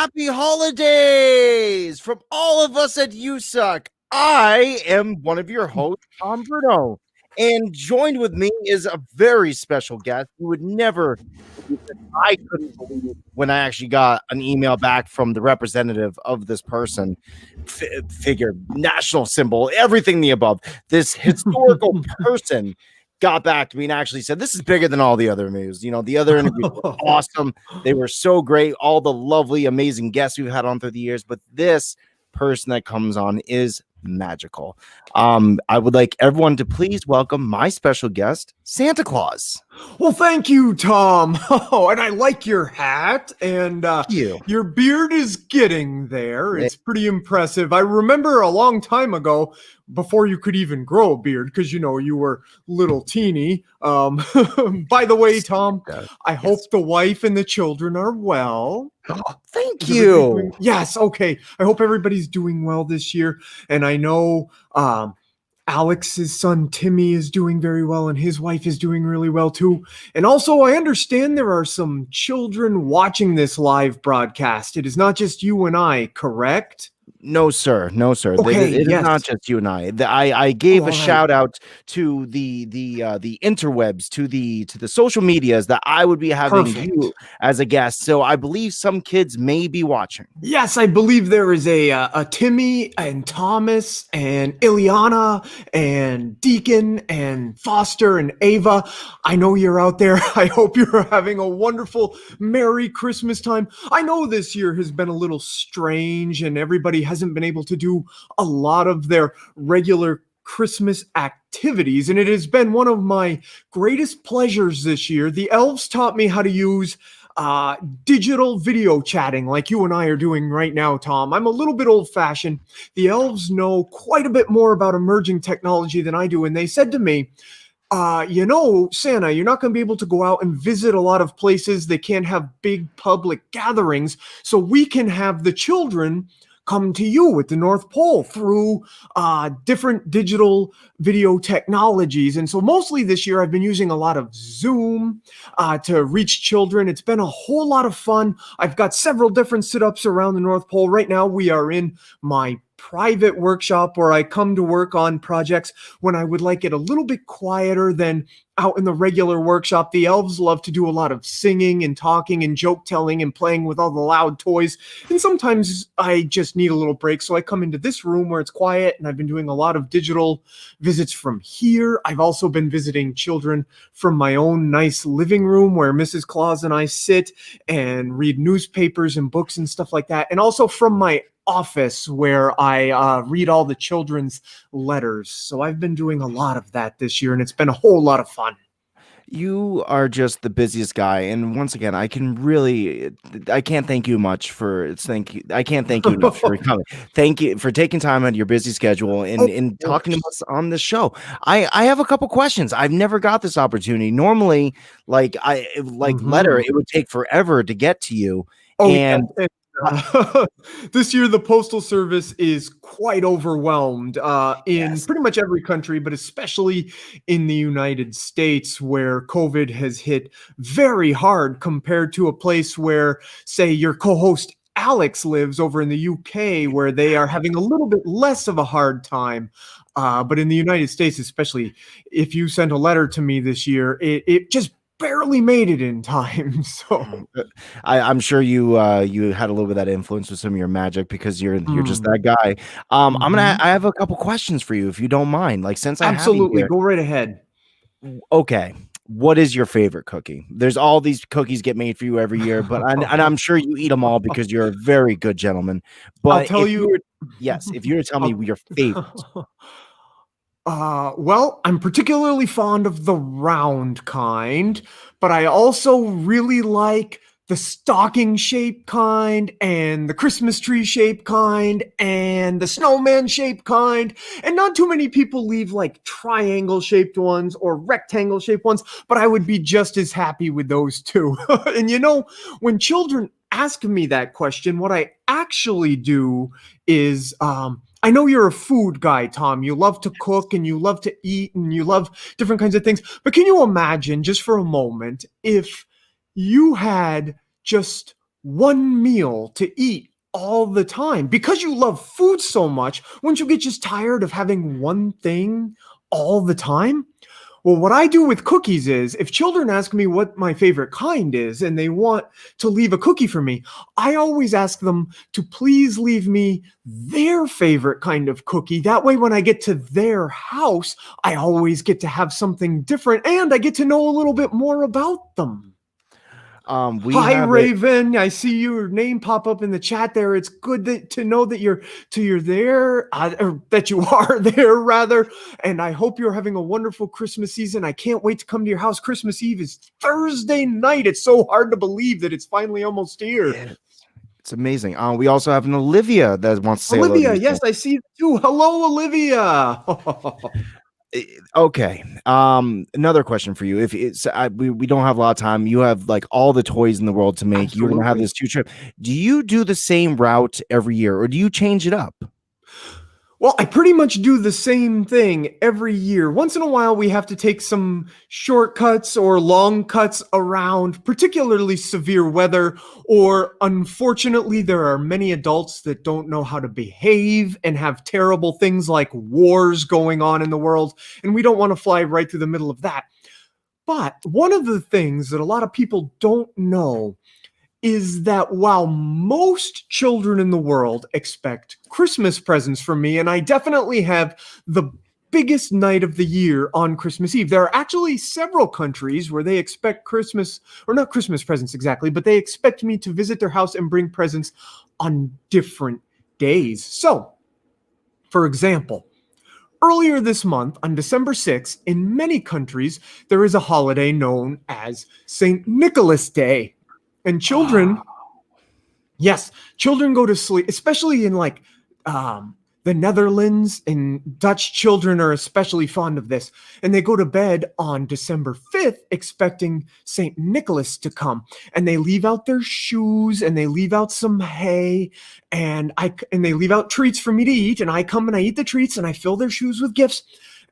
Happy holidays from all of us at USUK. I am one of your hosts, Tom Bruno, and joined with me is a very special guest who would never believe it. I couldn't believe when I actually got an email back from the representative of this person, figure, national symbol, everything the above. This historical person got back to me and actually said, "This is bigger than all the other interviews. You know, the other interviews were awesome. They were so great. All the lovely, amazing guests we've had on through the years, but this person that comes on is magical." I would like everyone to please welcome my special guest, Santa Claus. Well, thank you, Tom. Oh, and I like your hat, and your beard is getting there. It's pretty impressive. I remember a long time ago, before you could even grow a beard, because, you know, you were little teeny. By the way, Tom, I hope the wife and the children are well. Thank you. Yes, okay. I hope everybody's doing well this year. And I know Alex's son Timmy is doing very well, and his wife is doing really well too. And also, I understand there are some children watching this live broadcast. It is not just you and I, correct? No, sir. No, sir. Okay, it is not just you and I. I gave a shout out to the interwebs, to the social medias, that I would be having you as a guest. So I believe some kids may be watching. Yes, I believe there is a Timmy and Thomas and Ileana and Deacon and Foster and Ava. I know you're out there. I hope you're having a wonderful Merry Christmas time. I know this year has been a little strange and everybody hasn't been able to do a lot of their regular Christmas activities, and it has been one of my greatest pleasures this year. The elves taught me how to use digital video chatting like you and I are doing right now, Tom. I'm a little bit old-fashioned. The elves know quite a bit more about emerging technology than I do, and they said to me, you know, Santa, you're not going to be able to go out and visit a lot of places. They can't have big public gatherings, so we can have the children come to you at the North Pole through different digital video technologies. And so mostly this year, I've been using a lot of Zoom to reach children. It's been a whole lot of fun. I've got several different sit-ups around the North Pole. Right now, we are in my private workshop where I come to work on projects when I would like it a little bit quieter than out in the regular workshop. The elves love to do a lot of singing and talking and joke telling and playing with all the loud toys. And sometimes I just need a little break. So I come into this room where it's quiet, and I've been doing a lot of digital visits from here. I've also been visiting children from my own nice living room where Mrs. Claus and I sit and read newspapers and books and stuff like that. And also from my office where I read all the children's letters. So I've been doing a lot of that this year, and it's been a whole lot of fun. You are just the busiest guy, and once again, I can't thank you much for I can't thank you enough for coming. Thank you for taking time out of your busy schedule and talking to us on the show. I have a couple questions. I've never got this opportunity. Normally, letter, it would take forever to get to you. This year, the Postal Service is quite overwhelmed in pretty much every country, but especially in the United States, where COVID has hit very hard compared to a place where, say, your co-host Alex lives over in the UK, where they are having a little bit less of a hard time. But in the United States, especially, if you sent a letter to me this year, it just barely made it in time. So I'm sure you had a little bit of that influence with some of your magic, because you're just that guy. I have a couple questions for you, if you don't mind. Like, since I absolutely go right ahead. Okay. What is your favorite cookie? There's all these cookies get made for you every year, but and I'm sure you eat them all because you're a very good gentleman. But I'll tell you, if you were to tell me your favorite. Well, I'm particularly fond of the round kind, but I also really like the stocking-shaped kind and the Christmas tree-shaped kind and the snowman-shaped kind. And not too many people leave like triangle-shaped ones or rectangle-shaped ones, but I would be just as happy with those too. And you know, when children ask me that question, what I actually do is I know you're a food guy, Tom. You love to cook and you love to eat and you love different kinds of things. But can you imagine, just for a moment, if you had just one meal to eat all the time. Because you love food so much, wouldn't you get just tired of having one thing all the time? Well, what I do with cookies is if children ask me what my favorite kind is and they want to leave a cookie for me, I always ask them to please leave me their favorite kind of cookie. That way, when I get to their house, I always get to have something different and I get to know a little bit more about them. We Hi, have Raven. I see your name pop up in the chat there. It's good to know that you're there, or that you are there rather. And I hope you're having a wonderful Christmas season. I can't wait to come to your house. Christmas Eve is Thursday night. It's so hard to believe that it's finally almost here. Yeah, it's amazing. We also have an Olivia that wants to say Olivia, hello to you. yes, I see you too. Hello, Olivia. Okay. Another question for you. If it's we don't have a lot of time, you have like all the toys in the world to make. You're gonna have Absolutely. this 2 trip. Do you do the same route every year, or do you change it up? Well, I pretty much do the same thing every year. Once in a while, we have to take some shortcuts or long cuts around particularly severe weather, or unfortunately, there are many adults that don't know how to behave and have terrible things like wars going on in the world, and we don't want to fly right through the middle of that. But one of the things that a lot of people don't know is that while most children in the world expect Christmas presents from me, and I definitely have the biggest night of the year on Christmas Eve, there are actually several countries where they expect Christmas, or not Christmas presents exactly, but they expect me to visit their house and bring presents on different days. So, for example, earlier this month, on December 6th, in many countries, there is a holiday known as St. Nicholas Day. And children, yes, children go to sleep, especially in like the Netherlands, and Dutch children are especially fond of this. And they go to bed on December 5th expecting St. Nicholas to come. And they leave out their shoes and they leave out some hay and they leave out treats for me to eat. And I come and I eat the treats and I fill their shoes with gifts.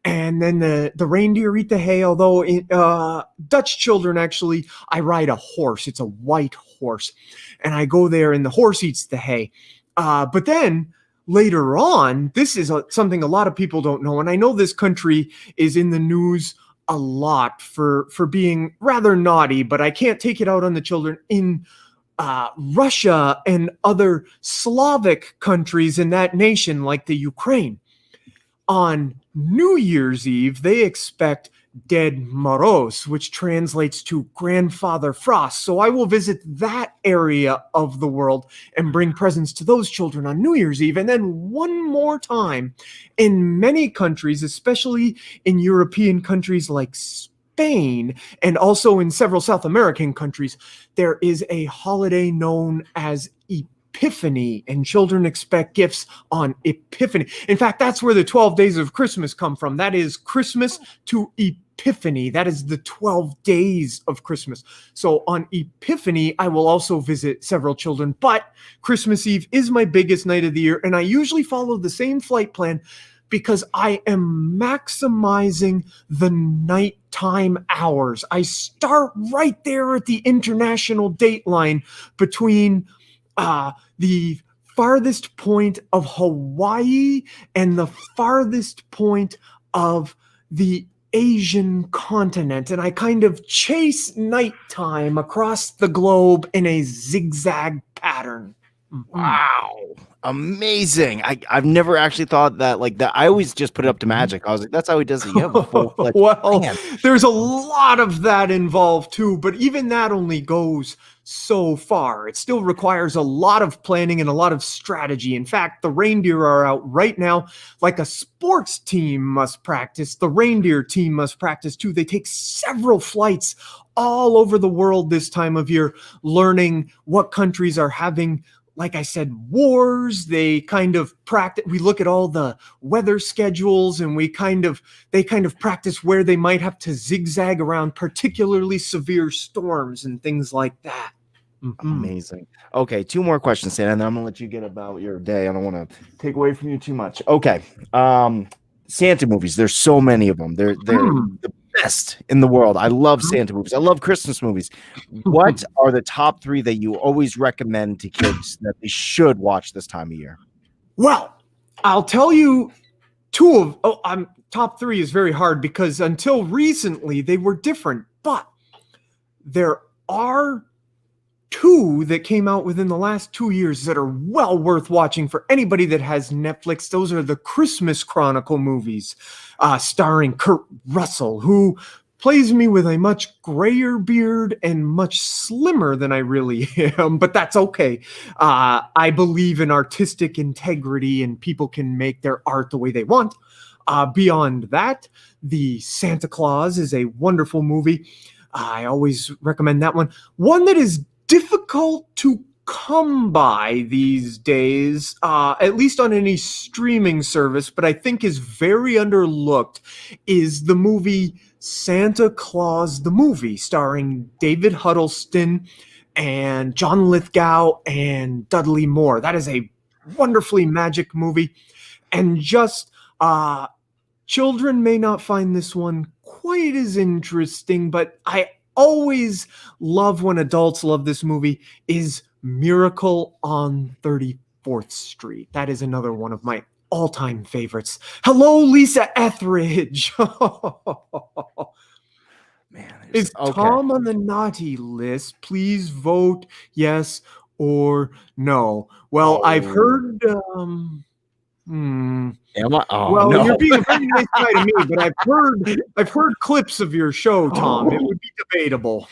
And then the reindeer eat the hay, although Dutch children, actually, I ride a horse. It's a white horse. And I go there and the horse eats the hay. But then later on, this is something a lot of people don't know. And I know this country is in the news a lot for being rather naughty, but I can't take it out on the children. In Russia and other Slavic countries in that nation, like the Ukraine, on New Year's Eve, they expect Ded Moroz, which translates to Grandfather Frost. So I will visit that area of the world and bring presents to those children on New Year's Eve. And then one more time, in many countries, especially in European countries like Spain, and also in several South American countries, there is a holiday known as Epiphany, and children expect gifts on Epiphany. In fact, that's where the 12 days of Christmas come from. That is Christmas to Epiphany. That is the 12 days of Christmas. So on Epiphany, I will also visit several children, but Christmas Eve is my biggest night of the year, and I usually follow the same flight plan because I am maximizing the nighttime hours. I start right there at the international date line between the farthest point of Hawaii and the farthest point of the Asian continent. And I kind of chase nighttime across the globe in a zigzag pattern. Wow. Amazing. I've never actually thought that like that. I always just put it up to magic. I was like, that's how he does it. You have a full Well, plan. there's a lot of that involved too, but even that only goes so far. It still requires a lot of planning and a lot of strategy. In fact, the reindeer are out right now. Like a sports team must practice, the reindeer team must practice too. They take several flights all over the world this time of year, learning what countries are having, like I said, wars. They kind of practice. We look at all the weather schedules and they kind of practice where they might have to zigzag around particularly severe storms and things like that. Mm-hmm. Amazing. Okay, 2 more questions, Santa, and then I'm gonna let you get about your day. I don't want to take away from you too much. Okay. Santa movies. There's so many of them. They're the best in the world. I love Santa movies. I love Christmas movies. What are the top 3 that you always recommend to kids that they should watch this time of year? Well, I'll tell you top 3 is very hard because until recently they were different, but there are 2 that came out within the last 2 years that are well worth watching for anybody that has Netflix. Those are the Christmas Chronicle movies, starring Kurt Russell, who plays me with a much grayer beard and much slimmer than I really am, but that's okay. I believe in artistic integrity and people can make their art the way they want. Beyond that, The Santa Claus is a wonderful movie. I always recommend that one. One that is difficult to come by these days, at least on any streaming service, but I think is very underlooked, is the movie Santa Claus the Movie, starring David Huddleston and John Lithgow and Dudley Moore. That is a wonderfully magic movie. And just children may not find this one quite as interesting, but I always love when adults love this movie, is Miracle on 34th Street. That is another one of my all-time favorites. Hello, Lisa Etheridge. Man, is Tom on the naughty list? Please vote yes or no. Well, I've heard Am I? Oh, well, no. you're being a very nice guy to me, but I've heard clips of your show, Tom. It would be debatable.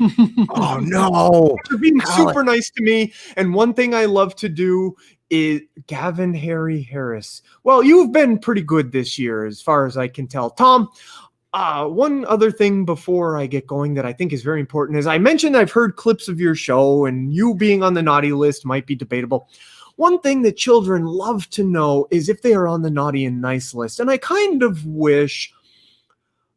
Oh, no. You're being super nice to me. And one thing I love to do is Gavin Harry Harris. Well, you've been pretty good this year, as far as I can tell. Tom, one other thing before I get going that I think is very important is I mentioned I've heard clips of your show, and you being on the naughty list might be debatable. One thing that children love to know is if they are on the naughty and nice list. And I kind of wish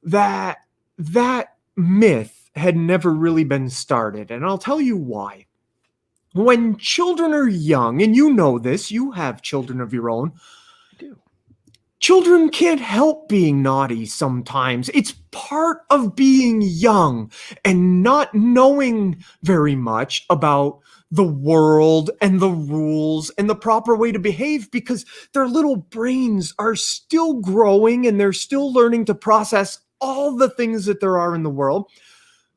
that that myth had never really been started. And I'll tell you why. When children are young, and you know this, you have children of your own. I do. Children can't help being naughty sometimes. It's part of being young and not knowing very much about the world and the rules and the proper way to behave because their little brains are still growing and they're still learning to process all the things that there are in the world.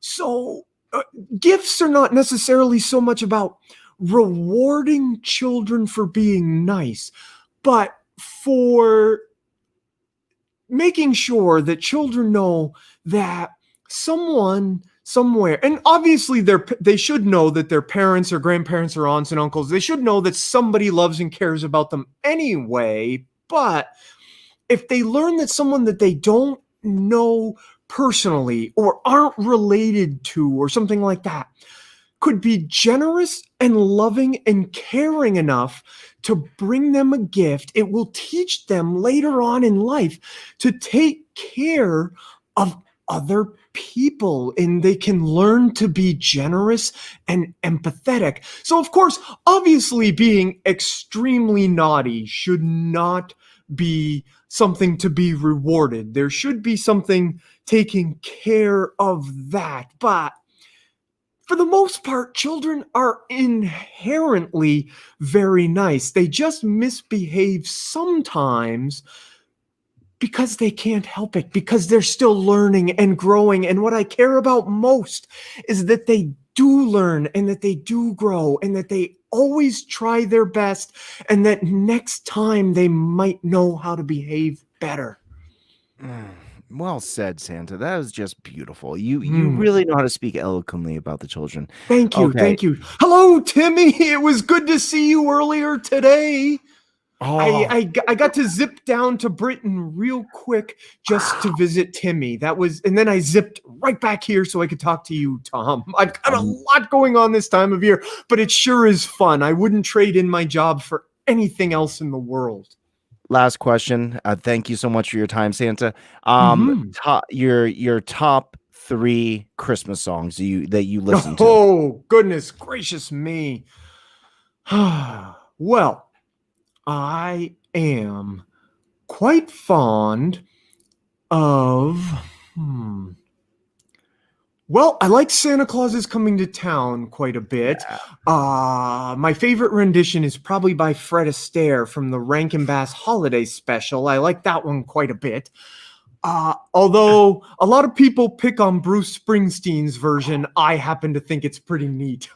So gifts are not necessarily so much about rewarding children for being nice, but for making sure that children know that someone somewhere, and obviously they should know that their parents or grandparents or aunts and uncles, they should know that somebody loves and cares about them anyway. But if they learn that someone that they don't know personally or aren't related to or something like that could be generous and loving and caring enough to bring them a gift, it will teach them later on in life to take care of other people, and they can learn to be generous and empathetic. So, of course, obviously being extremely naughty should not be something to be rewarded. There should be something taking care of that. But for the most part, children are inherently very nice. They just misbehave sometimes because they can't help it, because they're still learning and growing. And what I care about most is that they do learn and that they do grow and that they always try their best and that next time they might know how to behave better. Well said, Santa. That was just beautiful. You really know how to speak eloquently about the children. Thank you. Okay. Thank you. Hello, Timmy. It was good to see you earlier today. I got to zip down to Britain real quick just to visit Timmy. And then I zipped right back here so I could talk to you, Tom. I've got a lot going on this time of year, but it sure is fun. I wouldn't trade in my job for anything else in the world. Last question. Thank you so much for your time, Santa. Your top 3 Christmas songs that you listen to. Oh, goodness gracious me. Well, I am quite fond of Well, I like Santa Claus is Coming to Town quite a bit. Yeah. My favorite rendition is probably by Fred Astaire from the Rankin Bass Holiday Special. I like that one quite a bit. Although a lot of people pick on Bruce Springsteen's version, I happen to think it's pretty neat.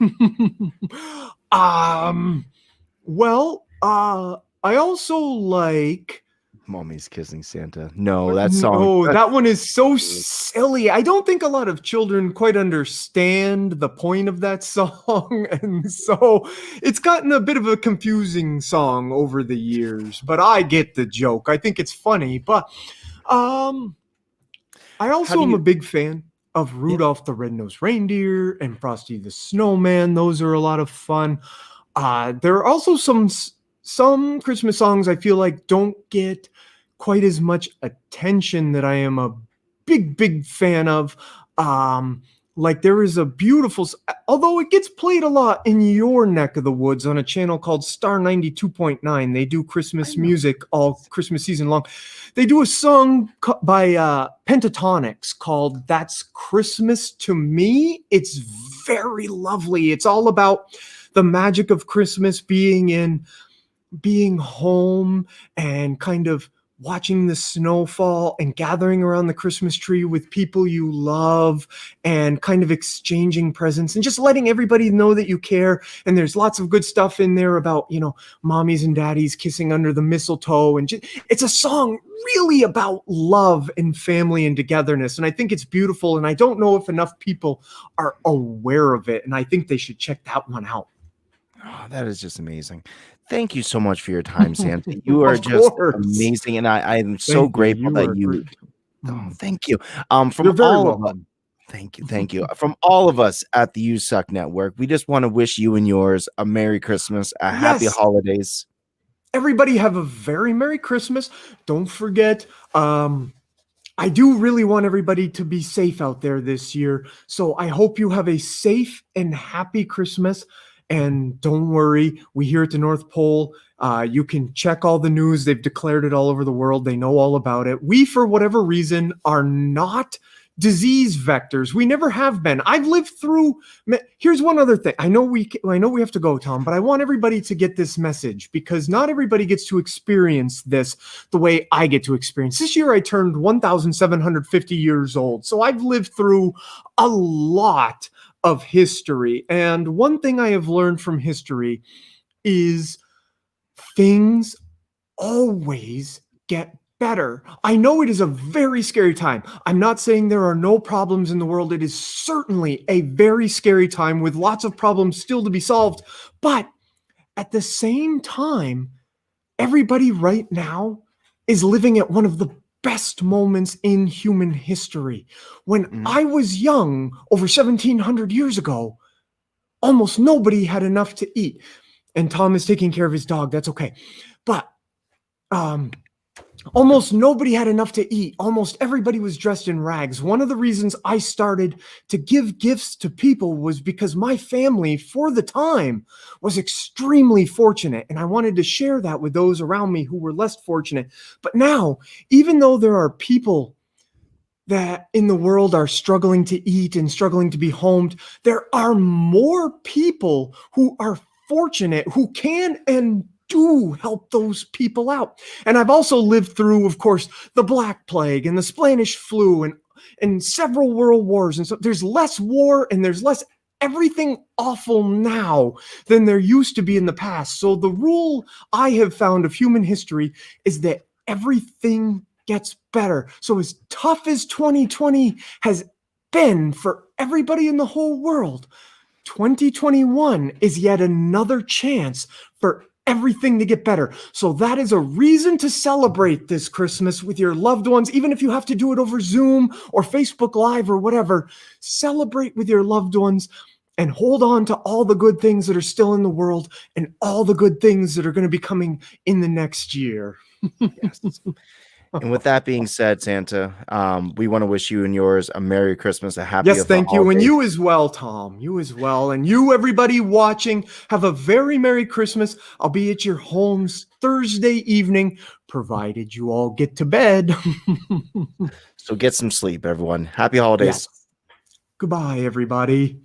Well, I also like. Mommy's Kissing Santa. No, What? that song. No, that one is so silly. I don't think a lot of children quite understand the point of that song. And so it's gotten a bit of a confusing song over the years, but I get the joke. I think it's funny. But um, I How also do am a you big fan of Yeah. Rudolph the Red-Nosed Reindeer and Frosty the Snowman. Those are a lot of fun. There are also some Christmas songs I feel like don't get quite as much attention that I am a big fan of. Like there is a beautiful, although it gets played a lot in your neck of the woods on a channel called Star 92.9. They do Christmas I know. music all Christmas season long. They do a song by Pentatonics called That's Christmas to Me. It's very lovely. It's all about the magic of Christmas being home and kind of watching the snow fall and gathering around the Christmas tree with people you love and kind of exchanging presents and just letting everybody know that you care. And there's lots of good stuff in there about, mommies and daddies kissing under the mistletoe. And it's a song really about love and family and togetherness. And I think it's beautiful. And I don't know if enough people are aware of it. And I think they should check that one out. Oh, that is just amazing. Thank you so much for your time, Santa. You are Of just course. amazing, and I'm so Thank you. grateful You that are you. great. Oh, Mm. thank you. You're From very all of us. welcome. Thank you. From all of us at the USUK Network, we just want to wish you and yours a Merry Christmas, a Happy Yes, Holidays. everybody have a very Merry Christmas. Don't forget, I do really want everybody to be safe out there this year. So I hope you have a safe and happy Christmas. And don't worry, we here at the North Pole, you can check all the news. They've declared it all over the world. They know all about it. We, for whatever reason, are not disease vectors. We never have been. I've lived through. Here's one other thing. I know we have to go, Tom, but I want everybody to get this message because not everybody gets to experience this the way I get to experience. This year I turned 1,750 years old. So I've lived through a lot of history. And one thing I have learned from history is things always get better. I know it is a very scary time. I'm not saying there are no problems in the world. It is certainly a very scary time with lots of problems still to be solved. But at the same time, everybody right now is living at one of the best moments in human history. When I was young, over 1,700 years ago, almost nobody had enough to eat. And Tom is taking care of his dog. That's okay. But almost nobody had enough to eat. Almost everybody was dressed in rags. One of the reasons I started to give gifts to people was because my family, for the time, was extremely fortunate. And I wanted to share that with those around me who were less fortunate. But now, even though there are people that in the world are struggling to eat and struggling to be homed, there are more people who are fortunate, who can and do help those people out. And I've also lived through, of course, the Black Plague and the Spanish flu and several world wars. And so there's less war and there's less everything awful now than there used to be in the past. So the rule I have found of human history is that everything gets better. So as tough as 2020 has been for everybody in the whole world, 2021 is yet another chance for everything to get better. So that is a reason to celebrate this Christmas with your loved ones, even if you have to do it over Zoom or Facebook Live or whatever. Celebrate with your loved ones and hold on to all the good things that are still in the world and all the good things that are going to be coming in the next year. Yes. And with that being said, Santa, we want to wish you and yours a Merry Christmas, a Happy Yes, thank you. And Holidays. you as well, Tom. You as well. And you, everybody watching, have a very Merry Christmas. I'll be at your homes Thursday evening, provided you all get to bed. So get some sleep, everyone. Happy holidays. Yes. Goodbye, everybody.